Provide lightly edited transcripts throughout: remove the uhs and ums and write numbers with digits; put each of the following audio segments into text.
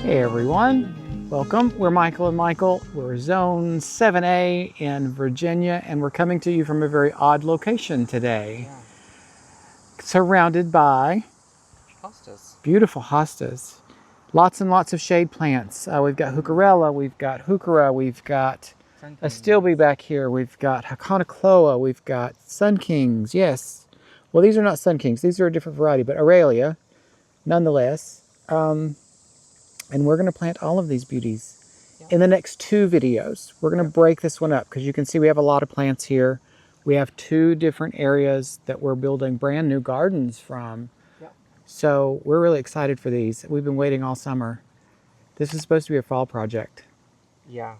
Hey everyone, welcome. We're Michael and Michael. We're Zone 7A in Virginia, and we're coming to you from a very odd location today. Yeah. Surrounded by Hostas. beautiful hostas. Lots and lots of shade plants. We've got heucherella, we've got heuchera, we've got Sun a Kings. stilby back here, we've got haconocloa, we've got sun kings, yes. Well, these are not sun kings, these are a different variety, but aurelia, nonetheless. And we're going to plant all of these beauties in the next 2 videos. We're going to break this one up because you can see we have a lot of plants here. We have 2 different areas that we're building brand new gardens from. Yep. So we're really excited for these. We've been waiting all summer. This is supposed to be a fall project. Yeah.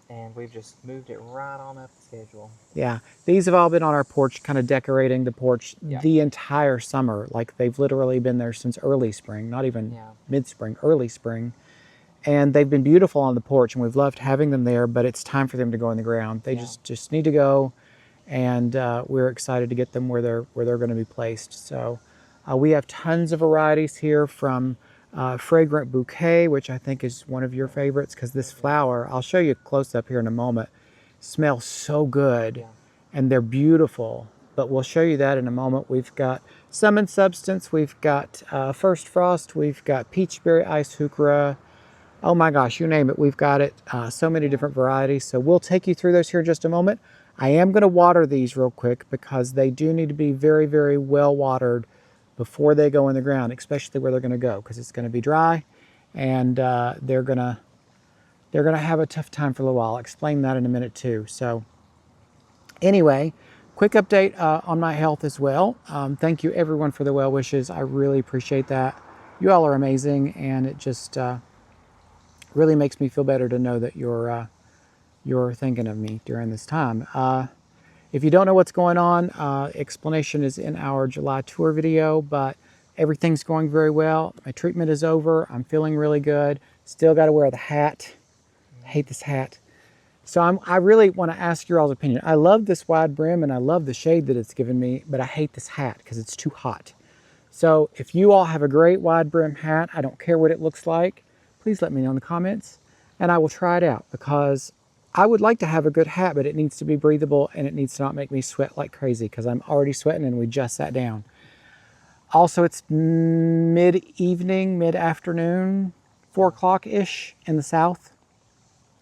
And we've just moved it right on up the schedule. Yeah. These have all been on our porch, kind of decorating the porch Yep. the entire summer. Like they've literally been there since early spring, not even mid-spring, early spring. And they've been beautiful on the porch, and we've loved having them there, but it's time for them to go in the ground. They just need to go, and we're excited to get them where they're going to be placed. So we have tons of varieties here from Fragrant Bouquet, which I think is one of your favorites, because this flower, I'll show you close up here in a moment, smells so good, and they're beautiful. But we'll show you that in a moment. We've got Some in Substance, we've got First Frost, we've got Peachberry Ice Heuchera. Oh my gosh, you name it, we've got it. So many different varieties. So we'll take you through those here in just a moment. I am going to water these real quick because they do need to be very, very well watered before they go in the ground, especially where they're going to go, because it's going to be dry, and they're going to have a tough time for a little while. I'll explain that in a minute too. So anyway, quick update on my health as well. Thank you everyone for the well wishes. I really appreciate that. You all are amazing, and it just really makes me feel better to know that you're thinking of me during this time. If you don't know what's going on, explanation is in our July tour video, but everything's going very well. My treatment is over. I'm feeling really good. Still got to wear the hat. I hate this hat. So I really want to ask your all's opinion. I love this wide brim and I love the shade that it's given me, but I hate this hat because it's too hot. So if you all have a great wide brim hat, I don't care what it looks like, please let me know in the comments, and I will try it out, because I would like to have a good hat, but it needs to be breathable and it needs to not make me sweat like crazy, because I'm already sweating and we just sat down. Also, it's mid-evening, mid-afternoon, 4 o'clock-ish in the south.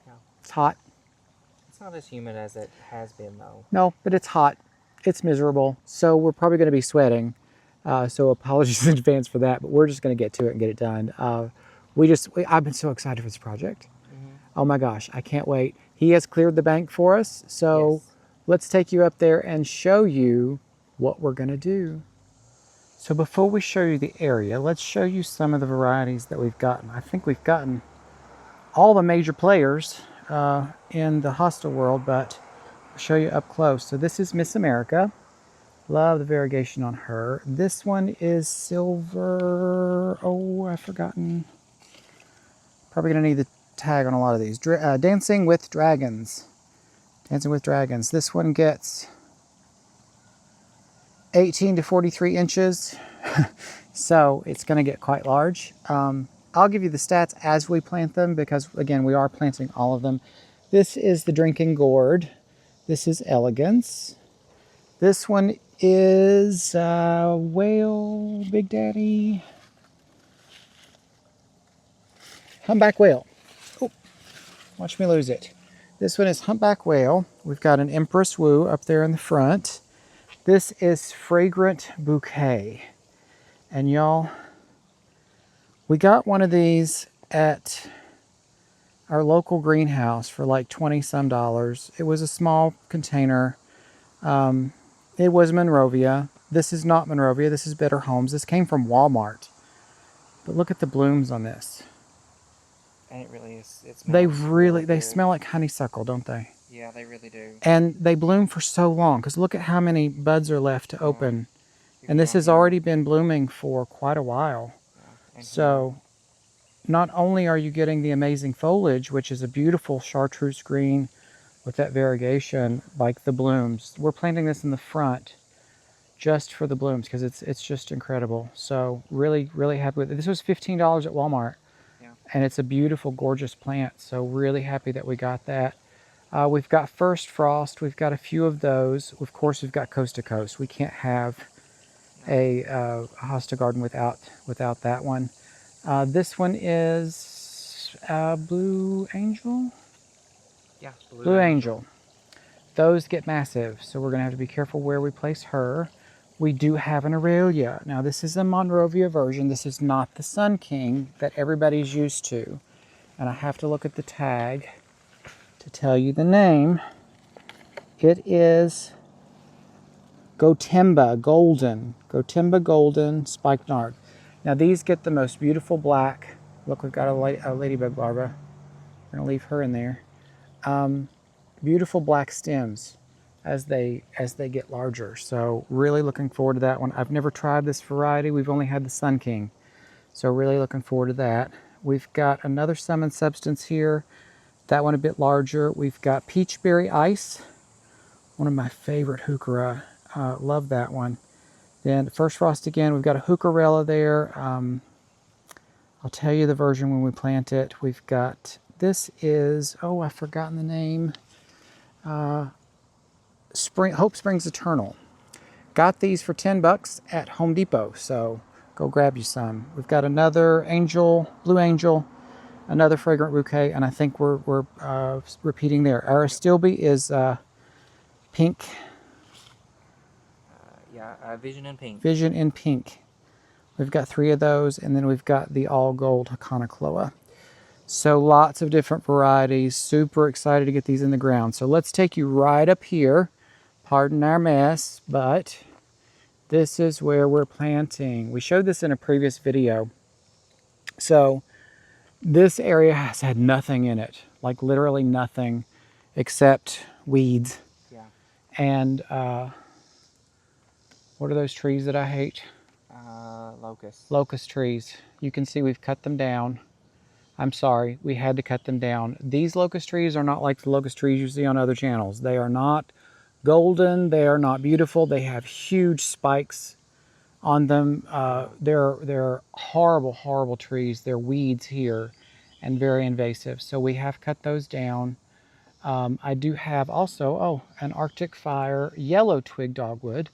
Yeah. It's hot. It's not as humid as it has been, though. No, but it's hot. It's miserable. So we're probably going to be sweating. So apologies in advance for that, but we're just going to get to it and get it done. I've been so excited for this project. Oh my gosh, I can't wait. He has cleared the bank for us, so let's take you up there and show you what we're gonna do. So before we show you the area, let's show you some of the varieties that we've gotten. I think we've gotten all the major players in the Hosta world, but I'll show you up close. So this is Miss America. Love the variegation on her. This one is silver. Oh, I've forgotten. Probably gonna need the tag on a lot of these. Dancing with Dragons. Dancing with Dragons. This one gets 18 to 43 inches. So it's gonna get quite large. I'll give you the stats as we plant them, because again, we are planting all of them. This is the Drinking Gourd. This is Elegance. This one is Whale, Big Daddy. Humpback Whale. Oh, watch me lose it. This one is Humpback Whale. We've got an Empress Woo up there in the front. This is Fragrant Bouquet. And y'all, we got one of these at our local greenhouse for like 20 some dollars. It was a small container. It was Monrovia. This is not Monrovia. This is Better Homes. This came from Walmart. But look at the blooms on this. And it really is. They smell like honeysuckle, don't they? Yeah, they really do. And they bloom for so long, because look at how many buds are left to open. And this has already been blooming for quite a while. Yeah. So not only are you getting the amazing foliage, which is a beautiful chartreuse green with that variegation, like the blooms. We're planting this in the front just for the blooms, because it's just incredible. So really, really happy with it. This was $15 at Walmart. and it's a beautiful, gorgeous plant. So really happy that we got that. We've got First Frost. We've got a few of those. Of course, we've got Coast to Coast. We can't have a Hosta garden without that one. This one is Blue Angel? Yeah, Blue Angel. Those get massive, so we're going to have to be careful where we place her. We do have an Aurelia. Now, this is a Monrovia version. This is not the Sun King that everybody's used to. And I have to look at the tag to tell you the name. It is Gotemba Golden. Gotemba Golden Spikenard. Now, these get the most beautiful black. Look, we've got a ladybug larva. We're going to leave her in there. Beautiful black stems as they get larger. So really looking forward to that one. I've never tried this variety. We've only had the Sun King. So really looking forward to that. We've got another Summon Substance here. That one a bit larger. We've got Peachberry Ice. One of my favorite heuchera. Love that one. Then First Frost again. We've got a heucherella there. I'll tell you the version when we plant it. We've got, this is, oh, I've forgotten the name. Hope Springs Eternal. Got these for 10 bucks at Home Depot, so go grab you some. We've got another Angel, Blue Angel, another Fragrant Bouquet, and I think we're repeating there. Our Astilbe is pink. Vision in pink. Vision in pink. We've got 3 of those, and then we've got the all gold Hakanakloa. So lots of different varieties. Super excited to get these in the ground. So let's take you right up here. Pardon our mess, but this is where we're planting. We showed this in a previous video. So this area has had nothing in it, like literally nothing except weeds. Yeah. And what are those trees that I hate? Locust. Locust trees. You can see we've cut them down. I'm sorry, we had to cut them down. These locust trees are not like the locust trees you see on other channels. They are not golden, they are not beautiful. They have huge spikes on them. They're horrible, horrible trees. They're weeds here and very invasive. So we have cut those down. I do have also, an Arctic Fire yellow twig dogwood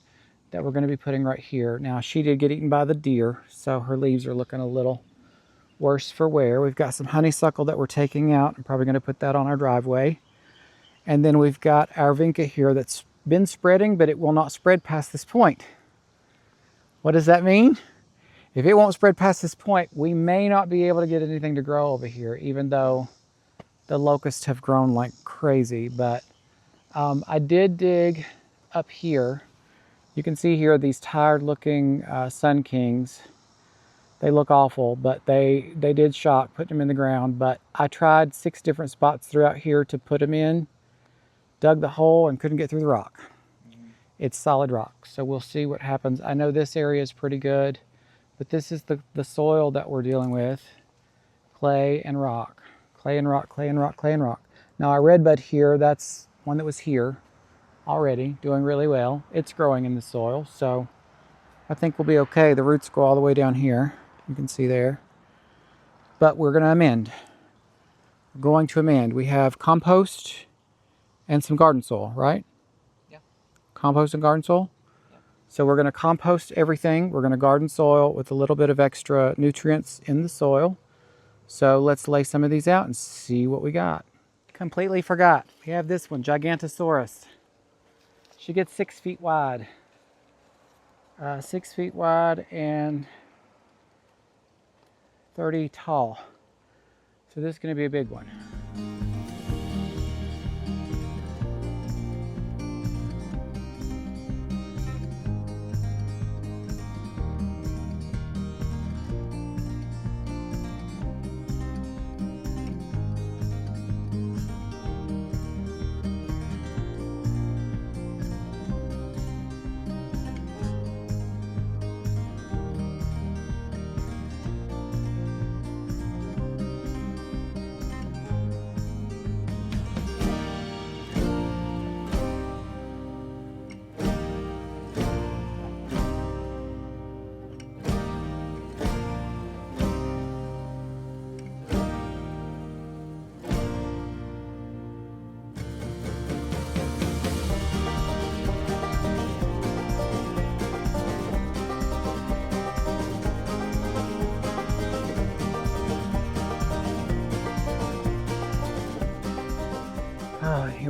that we're going to be putting right here. Now, she did get eaten by the deer, so her leaves are looking a little worse for wear. We've got some honeysuckle that we're taking out. I'm probably going to put that on our driveway. And then we've got our vinca here that's been spreading, but it will not spread past this point. What does that mean? If it won't spread past this point, we may not be able to get anything to grow over here, even though the locusts have grown like crazy. But I did dig up here. You can see here these tired looking Sun Kings. They look awful, but they did shock putting them in the ground. But I tried 6 different spots throughout here to put them in, dug the hole and couldn't get through the rock. It's solid rock, so we'll see what happens. I know this area is pretty good, but this is the soil that we're dealing with. Clay and rock, clay and rock, clay and rock, clay and rock. Now our redbud here, that's one that was here already, doing really well. It's growing in the soil, so I think we'll be okay. The roots go all the way down here. You can see there. But we're going to amend. We're going to amend. We have compost and some garden soil, right? Yeah. Compost and garden soil? Yeah. So we're going to compost everything. We're going to garden soil with a little bit of extra nutrients in the soil. So let's lay some of these out and see what we got. Completely forgot. We have this one, Gigantosaurus. She gets 6 feet wide. 6 feet wide and 30 tall. So this is going to be a big one.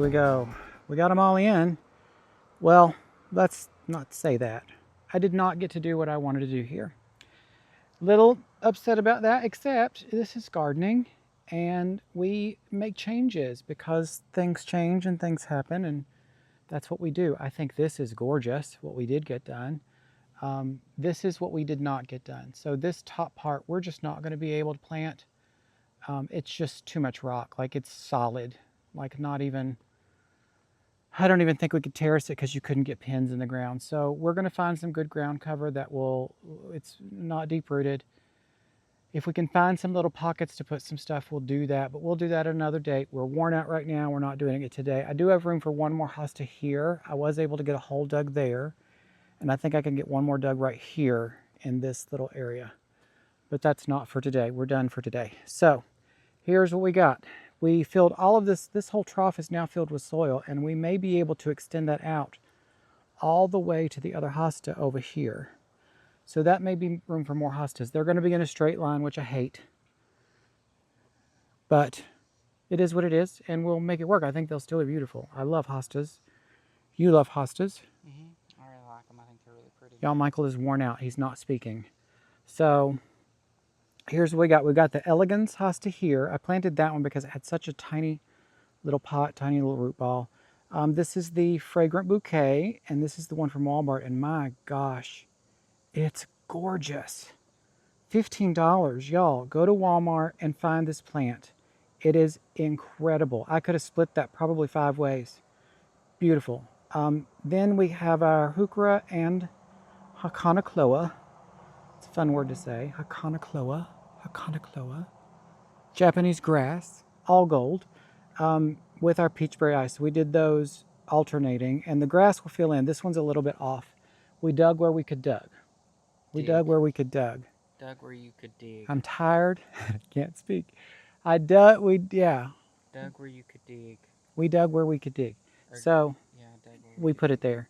here we go. We got them all in. Well, let's not say that. I did not get to do what I wanted to do here. Little upset about that, except this is gardening and we make changes because things change and things happen, and that's what we do. I think this is gorgeous, what we did get done. This is what we did not get done. So this top part, we're just not going to be able to plant. It's just too much rock, like it's solid, like not even, I don't even think we could terrace it because you couldn't get pins in the ground. So we're going to find some good ground cover that will, it's not deep rooted. If we can find some little pockets to put some stuff, we'll do that, but we'll do that at another date. We're worn out right now. We're not doing it today. I do have room for one more hosta here. I was able to get a hole dug there, and I think I can get one more dug right here in this little area, but that's not for today. We're done for today. So here's what we got. We filled all of this. This whole trough is now filled with soil, and we may be able to extend that out all the way to the other hosta over here. So that may be room for more hostas. They're going to be in a straight line, which I hate. But it is what it is, and we'll make it work. I think they'll still be beautiful. I love hostas. You love hostas. I really like them. I think they're really pretty. Y'all, Michael is worn out. He's not speaking. So here's what we got. We got the Elegance hosta here. I planted that one because it had such a tiny little pot, tiny little root ball. This is the Fragrant Bouquet, and this is the one from Walmart, and my gosh, it's gorgeous. $15, y'all. Go to Walmart and find this plant. It is incredible. I could have split that probably 5 ways. Beautiful. Then we have our heuchera and hakanakloa. It's a fun word to say. Hakanakloa. Hakanakloa. Japanese grass, all gold, with our peachberry ice. We did those alternating, and the grass will fill in. This one's a little bit off. We dug where we could dug. We dug where we could dug. Dug where you could dig. I'm tired. Can't speak. Dug where you could dig. We dug where we could dig. So we put it there.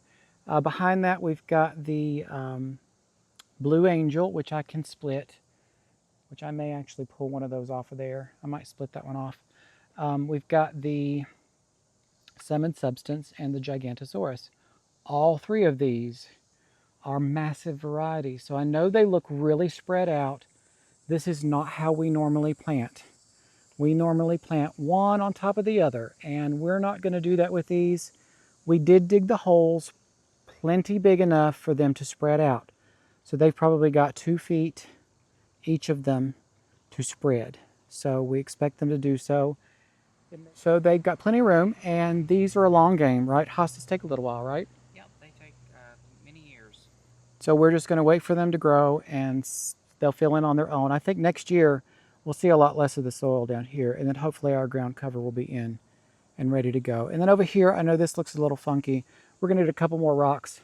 Behind that, we've got the Blue Angel, which I can split, which I may actually pull one of those off of there. I might split that one off. We've got the Summon Substance and the Gigantosaurus. All 3 of these are massive varieties. So I know they look really spread out. This is not how we normally plant. We normally plant one on top of the other, and we're not going to do that with these. We did dig the holes plenty big enough for them to spread out. So they've probably got 2 feet, each of them, to spread. So we expect them to do so. So they've got plenty of room, and these are a long game, right? Hostas take a little while, right? Yep, they take many years. So we're just going to wait for them to grow, and they'll fill in on their own. I think next year we'll see a lot less of the soil down here, and then hopefully our ground cover will be in and ready to go. And then over here, I know this looks a little funky. We're going to need a couple more rocks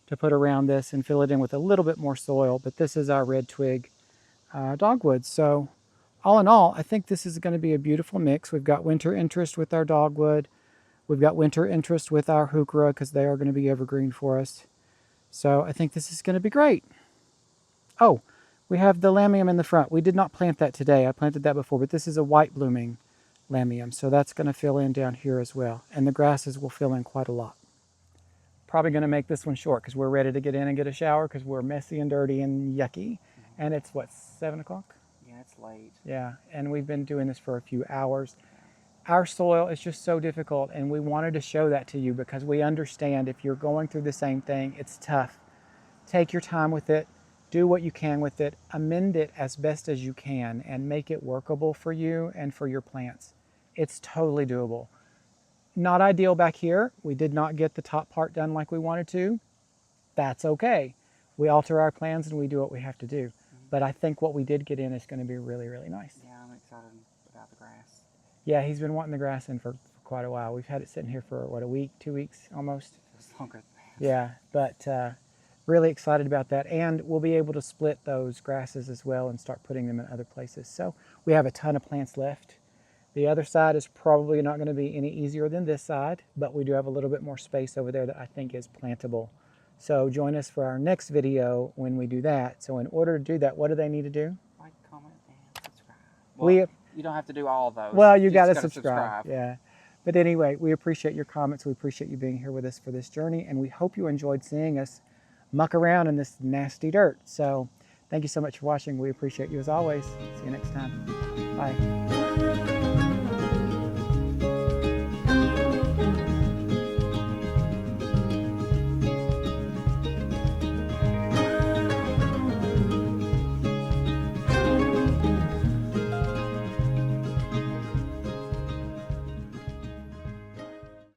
to put around this and fill it in with a little bit more soil, but this is our red twig dogwood. So all in all, I think this is going to be a beautiful mix. We've got winter interest with our dogwood. We've got winter interest with our heuchera because they are going to be evergreen for us. So I think this is going to be great. Oh, we have the lamium in the front. We did not plant that today. I planted that before, but this is a white blooming lamium. So that's going to fill in down here as well. And the grasses will fill in quite a lot. Probably going to make this one short because we're ready to get in and get a shower because we're messy and dirty and yucky. And it's what, 7 o'clock? Yeah, it's late. Yeah, and we've been doing this for a few hours. Our soil is just so difficult, and we wanted to show that to you because we understand if you're going through the same thing, it's tough. Take your time with it, do what you can with it, amend it as best as you can, and make it workable for you and for your plants. It's totally doable. Not ideal back here. We did not get the top part done like we wanted to. That's okay. We alter our plans and we do what we have to do. But I think what we did get in is going to be really, really nice. Yeah, I'm excited about the grass. Yeah, he's been wanting the grass in for quite a while. We've had it sitting here for, what, a week, 2 weeks almost? It's longer than that. Yeah, but really excited about that. And we'll be able to split those grasses as well and start putting them in other places. So we have a ton of plants left. The other side is probably not going to be any easier than this side, but we do have a little bit more space over there that I think is plantable. So join us for our next video when we do that. So in order to do that, what do they need to do? Like, comment, and subscribe. Well, you don't have to do all of those. Well, you got to subscribe. Yeah. But anyway, we appreciate your comments. We appreciate you being here with us for this journey, and we hope you enjoyed seeing us muck around in this nasty dirt. So thank you so much for watching. We appreciate you as always. See you next time. Bye.